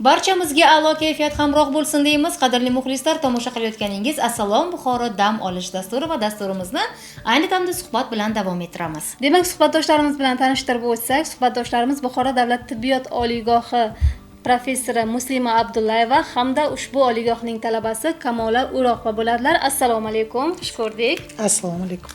Barchamizga a'lo kayfiyat hamroh bo'lsin deymiz. Qadrli muxlislar, tomosha qilayotganingiz Assalom Buxoro dam olish dasturi va dasturimizni ayni damda suhbat bilan davom ettiramiz. Demak, suhbatdoshlarimiz bilan tanishtirib o'tsak, suhbatdoshlarimiz Buxoro davlat tibbiyot oliygohi professori Muslima Abdullayeva hamda ushbu oliygohning talabasi Kamola Uroqova bo'ladilar. Assalomu alaykum, xush ko'rdik. Assalomu alaykum.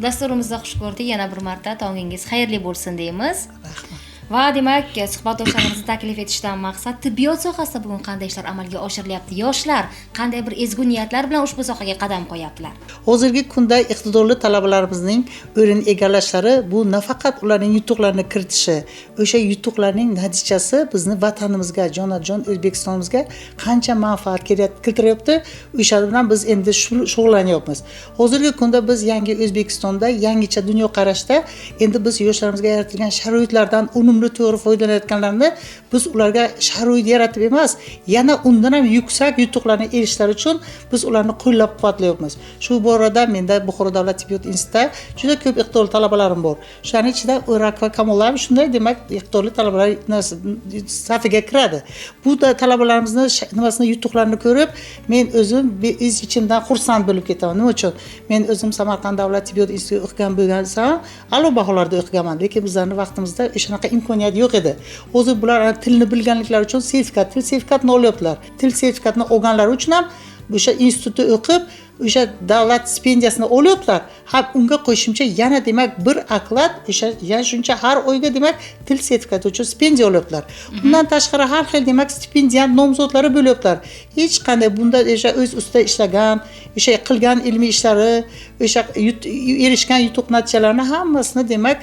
Dasturimizda xush ko'rdik. Yana bir marta tongingiz xayrli bo'lsin deymiz. Rahmat. Va demak, suhbatdoshlarimizni taklif etishdan maqsad tibbiyot sohasida bugun qanday ishlar amalga oshirilyapti? Yoshlar qanday bir ezgu niyatlar bilan ushbu sohaga qadam qo'yaptilar? Hozirgi kunda iqtidorli talabalarimizning o'rin egallashlari bu nafaqat ularning yutuqlarini kiritishi, o'sha yutuqlarning natijasi bizni vatanimizga, jonajon O'zbekistonimizga qancha manfaat keltiryapti, o'sha bilan biz endi shug'ullanyapmiz. Hozirgi kunda biz yangi O'zbekistonda, yangicha dunyoqarashda endi biz yoshlarimizga yaratilgan sharoitlardan unumli to'g'ri foydalanayotganlarni biz ularga sharoit yaratib emas, yana undan ham yuksak yutuqlarni erishishlari uchun biz ularni qo'llab-quvvatlayapmiz. Shu borada menda Buxoro davlat tibbiyot institutida juda ko'p iqtidorli talabalarim bor. Shuning ichida O'rak va Kamola ham shunday, demak, iqtidorli talabalar safiga kiradi. Bu da talabalarimizni nimasini yutuqlarini ko'rib, men o'zim ichimdan xursand bo'lib ketaman. Nima uchun? Men o'zim Samarqand davlat tibbiyot institutida o'qigan bo'lgansam, a'lo baholarda o'qiganman, lekin bizlarning vaqtimizda shunaqa imkoniyat yo'q edi. Hozir bular tilni bilganliklari uchun til sertifikatini olyaptilar. Til sertifikatini olganlari uchun ham o'sha institutda o'qib, o'sha davlat stipendiyasini olyaptilar. Ham unga qo'shimcha yana demak bir oklad, o'sha yana shuncha har oyga demak til sertifikati uchun stipendiya olyaptilar. Bundan tashqari har xil demak stipendiya nomzodlari bo'lyaptilar. Hech qanday bunda o'sha o'z ustida ishlagan, o'sha qilgan ilmiy ishlari, o'sha erishgan yutuq natijalarini hammasini demak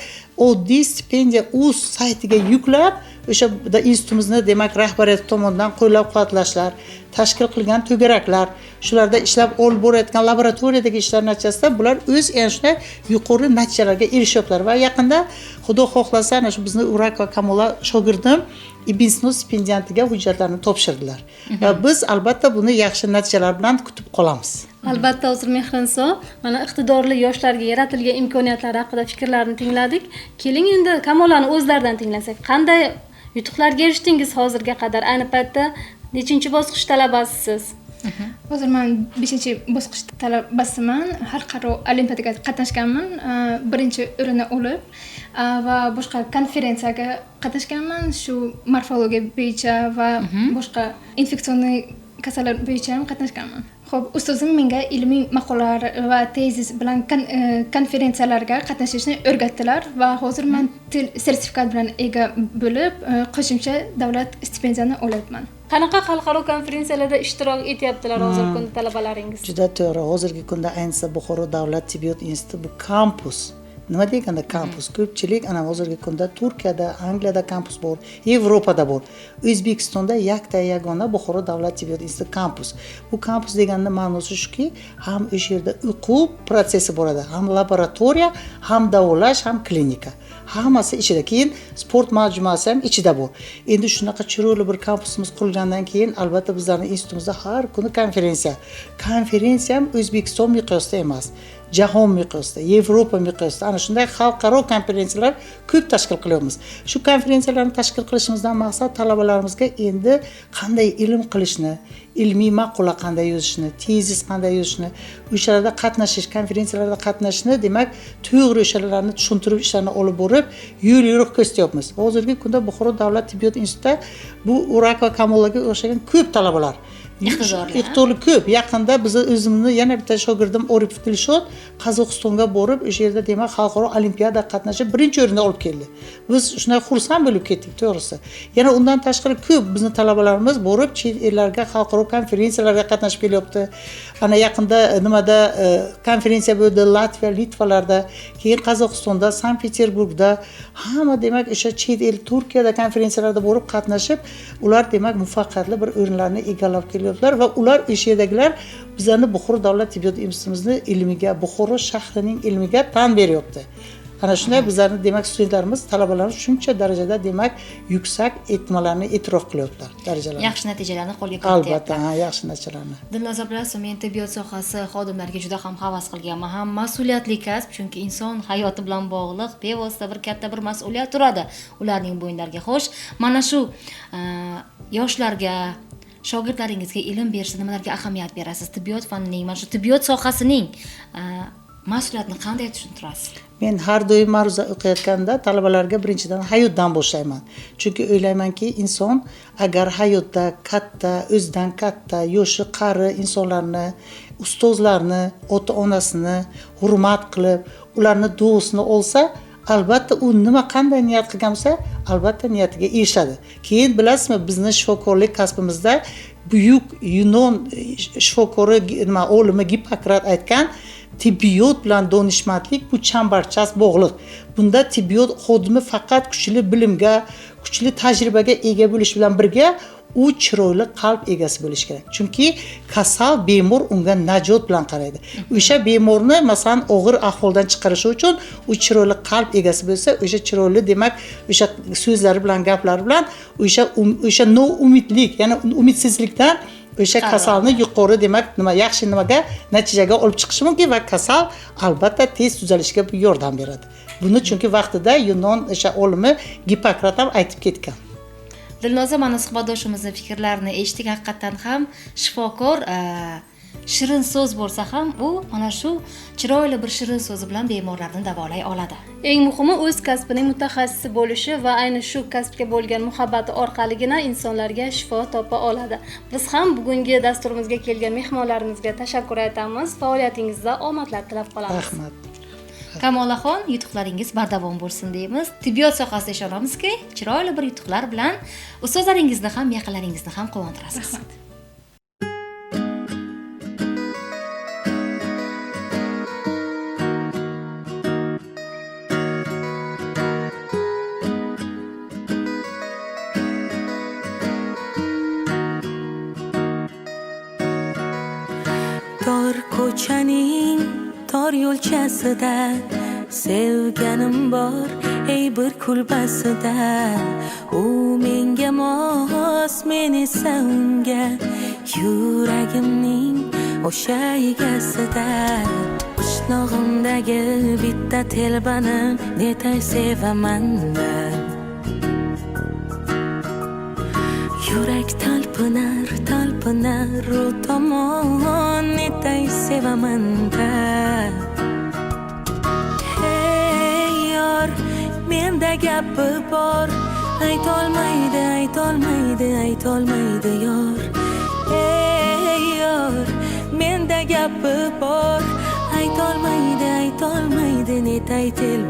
oddiy stipendiya uz saytiga yuklab, o'sha institutimizni demak rahbariyati tomonidan qo'llab-quvvatlashlar, tashkil qilgan to'garaklar, shularda ishlab olib borayotgan laboratoriyadagi ishlar natijasida bular o'z yana shunday yuqori natijalarga erishyaptilar va yaqinda Xudo xohlasa ana shu bizni O'rak va Kamola shogirdim Ibn Sino stipendiyantiga hujjatlarni topshirdilar. Va biz albatta buni yaxshi natijalar bilan kutib qolamiz. Albatta, hozir Mehrinso, mana iqtidorli yoshlarga yaratilgan imkoniyatlar haqida fikrlarni tingladik. Keling endi Kamolani o'zlaridan tinglasak. Qanday yutuqlarga erishdingiz hozirga qadar? Ayni paytda nechinchi bosqich talabasisiz? Hozir men 5-bosqich talabasiman. Xalqaro olimpiadaga qatnashganman. Birinchi o'rinni olib va boshqa konferensiyaga qatnashganman. Shu morfologiya bo'yicha va boshqa infeksionniy kasallar bo'yicha ham qatnashganman. Xo'p, ustozim menga ilmiy maqolalar va tezis bilan konferensiyalarga qatnashishni o'rgatdilar va hozir men til sertifikat bilan ega bo'lib, qo'shimcha davlat stipendiyasini olyapman. Qanaqa xalqaro konferensiyalarda ishtirok etyaptilar hozirgi kunda talabalaringiz? Juda to'g'ri. Hozirgi kunda ayniqsa Buxoro davlat tibbiyot instituti bu kampus. Nima deganda kampus? Ko'pchilik ana hozirgi kunda Turkiyada, Angliyada kampus bor, Yevropada bor. O'zbekistonda yakta yagona Buxoro davlat tibbiyot instituti kampus. Bu kampus deganning ma'nosi shuki, ham o'sha yerda o'quv protsessi bo'ladi, ham laboratoriya, ham davolash, ham klinika. Hammasi ichida. Keyin sport majmuasi ham ichida bor. Endi shunaqa chiroyli bir kampusimiz qurilgandan keyin albatta bizlarning institutimizda har kuni konferensiya. Konferensiya ham O'zbekiston miqyosida emas, jahon miqyosida, Yevropa miqyosida ana shunday xalqaro konferensiyalar ko'p tashkil qilyapmiz. Shu konferensiyalarni tashkil qilishimizdan maqsad talabalarimizga endi qanday ilm qilishni, ilmiy maqola qanday yozishni, tezis qanday yozishni, o'shalarda qatnashish, konferensiyalarda qatnashishni, demak, to'g'ri o'shalarni tushuntirib ishlarni olib borib, yo'l-yo'riq ko'rsatyapmiz. Hozirgi kunda Buxoro davlat tibbiyot institutida bu O'rak va Kamolaga o'xshagan ko'p talabalar iqtidorli ko'p. Yaqinda biz o'zimni yana bitta shogirdim Oripov Dilshod Qozog'istonga borib, o'sha yerda demak xalqaro olimpiada qatnashib birinchi o'rinda olib keldi. Biz shunday xursand bo'lib ketdik, to'g'risi. Yana undan tashqari ko'p bizni talabalarimiz borib chet ellarga xalqaro konferensiyalarga qatnashib kelyapti. Ana yaqinda nimada konferensiya bo'ldi Latviya, Litvalarda, keyin Qozog'istonda, Sankt-Peterburgda, hamma demak o'sha chet el Turkiyada konferensiyalarda borib qatnashib, ular demak muvaffaqiyatli bir o'rinlarni egallab kelyaptilar va ular o'sha yerdagilar bizlarni Buxoro davlat tibbiyot institutimizni ilmiga, Buxoro shahrining ilmiga tan beryapti. ana shunday bizlarni demak studentlarimiz talabalarimiz shuncha darajada demak yuksak e'timolarni e'tirof qilyaptilar darajalarni. Yaxshi natijalarni qo'lga kirityapti. Albatta, yaxshi natijalarni. Dilnoza bilasiz, men tibbiyot sohasi xodimlariga juda ham havas qilganman. Ham mas'uliyatli kasb, chunki inson hayoti bilan bog'liq bevosita bir katta bir mas'uliyat turadi ularning bo'ynlariga. Xo'sh, mana shu yoshlarga, shogirdlaringizga ilm berishda nimalarga ahamiyat berasiz? Tibbiyot fanining, mana shu tibbiyot sohasining mas'uliyatini qanday tushuntirasiz? Men har doim ma'ruza o'qiyotganda talabalarga birinchidan hayotdan boshlayman. Chunki o'ylaymanki, inson agar hayotda katta, o'zidan katta, yoshi qari insonlarni, ustozlarni, ota-onasini hurmat qilib, ularni duosini olsa, albatta u nima qanday niyat qilgan bo'lsa, albatta niyatiga erishadi. Keyin bilasizmi, bizning shifokorlik kasbimizda buyuk Yunon shifokori o'limi Gippokrat aytgan, tibbiyot bilan donishmandlik bu chambarchas bog'liq. Bunda tibbiyot xodimi faqat kuchli bilimga, kuchli tajribaga ega bo'lish bilan birga u chiroyli qalb egasi bo'lish kerak. Chunki kasal bemor unga najot bilan qaraydi. O'sha bemorni masalan og'ir ahvoldan chiqarish uchun u chiroyli qalb egasi bo'lsa, o'sha chiroyli demak, o'sha so'zlari bilan, gaplari bilan o'sha noumidlik, ya'ni umidsizlikdan o'sha kasalni yuqori demak yaxshi nimaga natijaga olib chiqishi mumkin va kasal albatta tez tuzalishiga bu yordam beradi. Buni chunki vaqtida Yunon o'sha o'limi Gippokrat ham aytib ketgan. Dilnoza, mana suhbatdoshimizning fikrlarini eshitdik. Haqiqatan ham shifokor shirin so'z bo'lsa ham u mana shu chiroyli bir shirin so'zi bilan bemorlarni davolay oladi. Eng muhimi o'z kasbining mutaxassisi bo'lishi va ayni shu kasbga bo'lgan muhabbati orqaligina insonlarga shifo topa oladi. Biz ham bugungi dasturimizga kelgan mehmonlarimizga tashakkur aytamiz. Faoliyatingizda omadlar tilab qolamiz. Rahmat. Kamolaxon, yutuqlaringiz bardavom bo'lsin deymiz. Tibbiyot sohasida ishonamizki, chiroyli bir yutuqlar bilan ustozlaringizni ham, yaqinlaringizni ham quvontirasiz. Rahmat. Tor ko'chaning tor yo'lchasida sevganim bor, ey bir kulbasida. U menga mos, men esa unga, yuragimning o'sha egasida. Qishlog'imdagi bitta telbani netay sevaman man. Yurak talpinar, talpinar u tomon netay sevaman man. Hey yor, menda gapi bor, aytolmaydi, aytolmaydi, aytolmaydi yor. Hey yor, menda gapi bor, aytolmaydi, aytolmaydi netay telba.